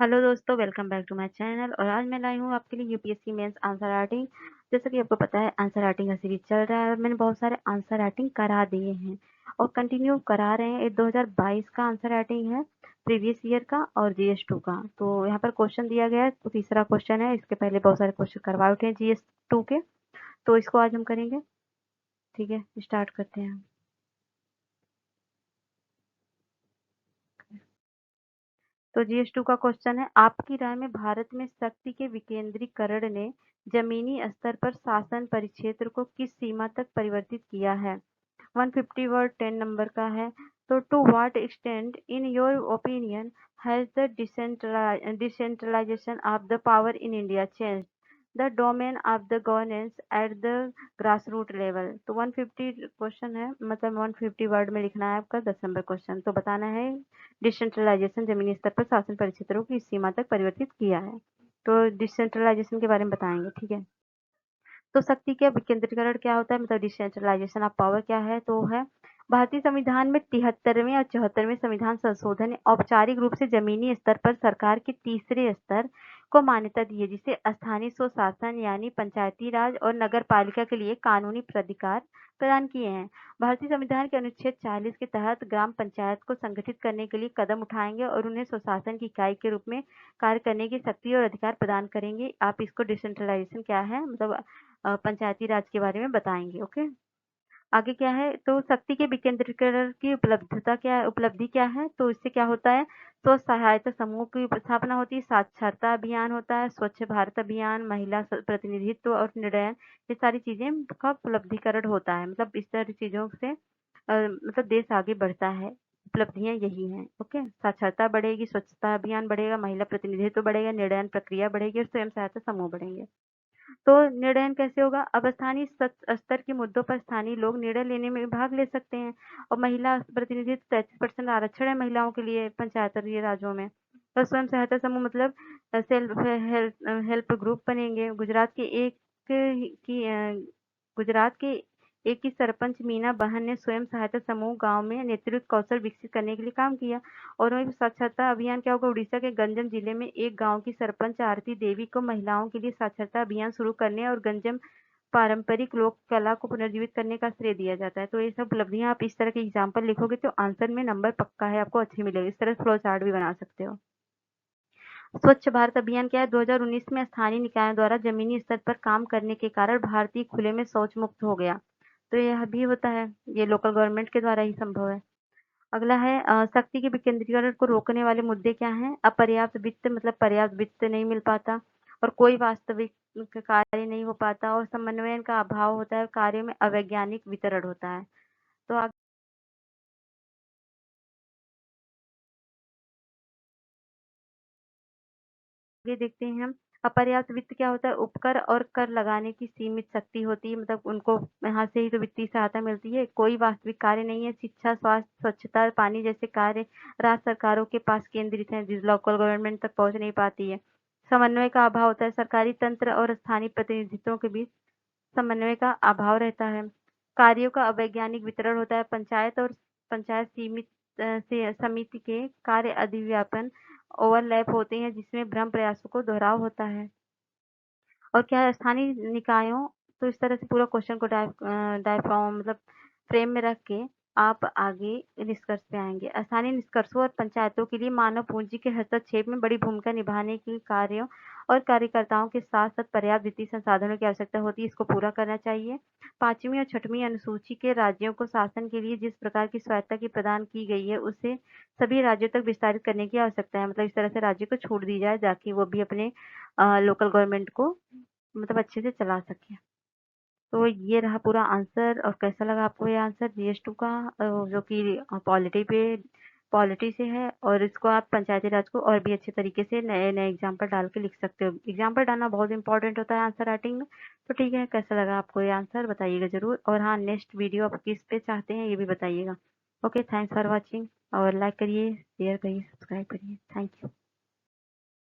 Hello दोस्तों, welcome back to my channel. और आज मैं लाई हूँ आपके लिए यूपीएससी मेंस आंसर राइटिंग। जैसा कि आपको पता है, आंसर राइटिंग का सीरीज चल रहा है और मैंने बहुत सारे आंसर राइटिंग करा दिए हैं और कंटिन्यू करा रहे हैं। ये 2022 का आंसर राइटिंग है, प्रीवियस ईयर का और जीएस 2 का। तो यहाँ पर क्वेश्चन दिया गया है, तो तीसरा क्वेश्चन है। इसके पहले बहुत सारे क्वेश्चन करवा उठे हैं जीएस 2 के, तो इसको आज हम करेंगे। ठीक है, स्टार्ट करते हैं। तो जीएस 2 का क्वेश्चन है, आपकी राय में भारत में शक्ति के विकेंद्रीकरण ने जमीनी स्तर पर शासन परिक्षेत्र को किस सीमा तक परिवर्तित किया है? 150 वर्ड 10 नंबर का है। तो to what extent in your opinion has the decentralization of the power in India change the domain of the governance at the grass root level? तो 150 क्वेश्चन है, मतलब 150 वर्ड में लिखना है आपका 10 नंबर क्वेश्चन। तो बताना है डिसेंट्रलाइजेशन जमीनी स्तर पर शासन परिक्षेत्रों की इस सीमा तक परिवर्तित किया है। तो डिसेंट्रलाइजेशन के बारे में बताएंगे। ठीक है, तो शक्ति के विकेंद्रीकरण क्या होता है, मतलब डिसेंट्रलाइजेशन ऑफ पावर क्या है? तो है, भारतीय संविधान में 73वें और 74वें संविधान संशोधन ने औपचारिक रूप से जमीनी स्तर पर सरकार के तीसरे स्तर को मान्यता दी है, जिसे स्थानीय स्वशासन यानी पंचायती राज और नगर पालिका के लिए कानूनी प्राधिकार प्रदान किए हैं। भारतीय संविधान के अनुच्छेद 40 के तहत ग्राम पंचायत को संगठित करने के लिए कदम उठाएंगे और उन्हें स्वशासन की इकाई के रूप में कार्य करने की शक्ति और अधिकार प्रदान करेंगे। आप इसको डिसेंट्रलाइजेशन क्या है, मतलब पंचायती राज के बारे में बताएंगे। ओके, आगे क्या है? तो शक्ति के विकेंद्रीकरण की उपलब्धि क्या है? तो इससे क्या होता है? स्व सहायता समूह की स्थापना होती है, साक्षरता अभियान होता है, स्वच्छ भारत अभियान, महिला प्रतिनिधित्व और निर्णय, ये सारी चीजें का उपलब्धिकरण होता है। मतलब इस तरह चीजों से मतलब देश आगे बढ़ता है। उपलब्धियां यही हैं। ओके, साक्षरता बढ़ेगी, स्वच्छता अभियान बढ़ेगा, महिला प्रतिनिधित्व बढ़ेगा, निर्णय प्रक्रिया बढ़ेगी और स्वयं सहायता समूह बढ़ेंगे। तो निर्णय कैसे होगा? अब स्थानीय स्तर के मुद्दों पर स्थानीय लोग निर्णय लेने में भाग ले सकते हैं। और महिला प्रतिनिधित्व 33% आरक्षण है महिलाओं के लिए पंचायती राज्यों में। और स्वयं सहायता समूह मतलब सेल्फ हेल्प ग्रुप बनेंगे। गुजरात के एक ही सरपंच मीना बहन ने स्वयं सहायता समूह गांव में नेतृत्व कौशल विकसित करने के लिए काम किया। और वही साक्षरता अभियान क्या होगा? उड़ीसा के गंजम जिले में एक गांव की सरपंच आरती देवी को महिलाओं के लिए साक्षरता अभियान शुरू करने और गंजम पारंपरिक लोक कला को पुनर्जीवित करने का श्रेय दिया जाता है। तो ये सब उपलब्धियां आप इस तरह के एग्जाम्पल लिखोगे तो आंसर में नंबर पक्का है, आपको अच्छी मिलेगी। इस तरह फ्लो चार्ट भी बना सकते हो। स्वच्छ भारत अभियान क्या है? 2019 में स्थानीय निकायों द्वारा जमीनी स्तर पर काम करने के कारण भारतीय खुले में शौच मुक्त हो गया। तो यह भी होता है, ये लोकल गवर्नमेंट के द्वारा ही संभव है। अगला है शक्ति के विकेंद्रीकरण को रोकने वाले मुद्दे क्या हैं? अपर्याप्त वित्त, मतलब पर्याप्त वित्त नहीं मिल पाता और कोई वास्तविक कार्य नहीं हो पाता और समन्वय का अभाव होता है, कार्यों में अवैज्ञानिक वितरण होता है। तो आगे देखते हैं हम, अपर्याप्त वित्त क्या होता है? उपकर और कर लगाने की सीमित शक्ति होती है, मतलब उनको यहाँ से ही तो वित्तीय सहायता मिलती है। कोई वास्तविक कार्य नहीं है, शिक्षा, स्वास्थ्य, स्वच्छता, पानी जैसे कार्य राज्य सरकारों के पास केंद्रित हैं, जिस लोकल गवर्नमेंट तक पहुंच नहीं पाती है। समन्वय का अभाव होता है, सरकारी तंत्र और स्थानीय प्रतिनिधित्वों के बीच समन्वय का अभाव रहता है। कार्यों का अवैज्ञानिक वितरण होता है, पंचायत और पंचायत सीमित से समिति के कार्य अधिव्यापन ओवरलैप होते हैं, जिसमें भ्रम प्रयासों को दोहराव होता है। और क्या है स्थानीय निकायों? तो इस तरह से पूरा क्वेश्चन को डायफ्राम मतलब फ्रेम में रख के आप आगे निष्कर्ष पे आएंगे। स्थानीय निष्कर्षों और पंचायतों के लिए मानव पूंजी के हस्तक्षेप में बड़ी भूमिका निभाने की कार्यों और कार्यकर्ताओं के साथ साथ पर्याप्त वित्तीय संसाधनों की आवश्यकता होती है, इसको पूरा करना चाहिए। 5वीं और 6वीं अनुसूची के राज्यों को शासन के लिए जिस प्रकार की स्वायत्ता की प्रदान की गई है, उसे सभी राज्यों तक विस्तारित करने की आवश्यकता है। मतलब इस तरह से राज्य को छूट दी जाए ताकि वो भी अपने लोकल गवर्नमेंट को मतलब अच्छे से चला सके। तो ये रहा पूरा आंसर। और कैसा लगा आपको ये आंसर जीएस 2 का, जो कि पॉलिटी से है। और इसको आप पंचायती राज को और भी अच्छे तरीके से नए नए एग्जाम्पल डाल के लिख सकते हो। एग्जाम्पल डालना बहुत इंपॉर्टेंट होता है आंसर राइटिंग में। तो ठीक है, कैसा लगा आपको ये आंसर बताइएगा जरूर। और हाँ, नेक्स्ट वीडियो आप किस पे चाहते हैं ये भी बताइएगा। Okay, thanks for watching. और लाइक करिए, शेयर करिए, सब्सक्राइब करिए। Thank you.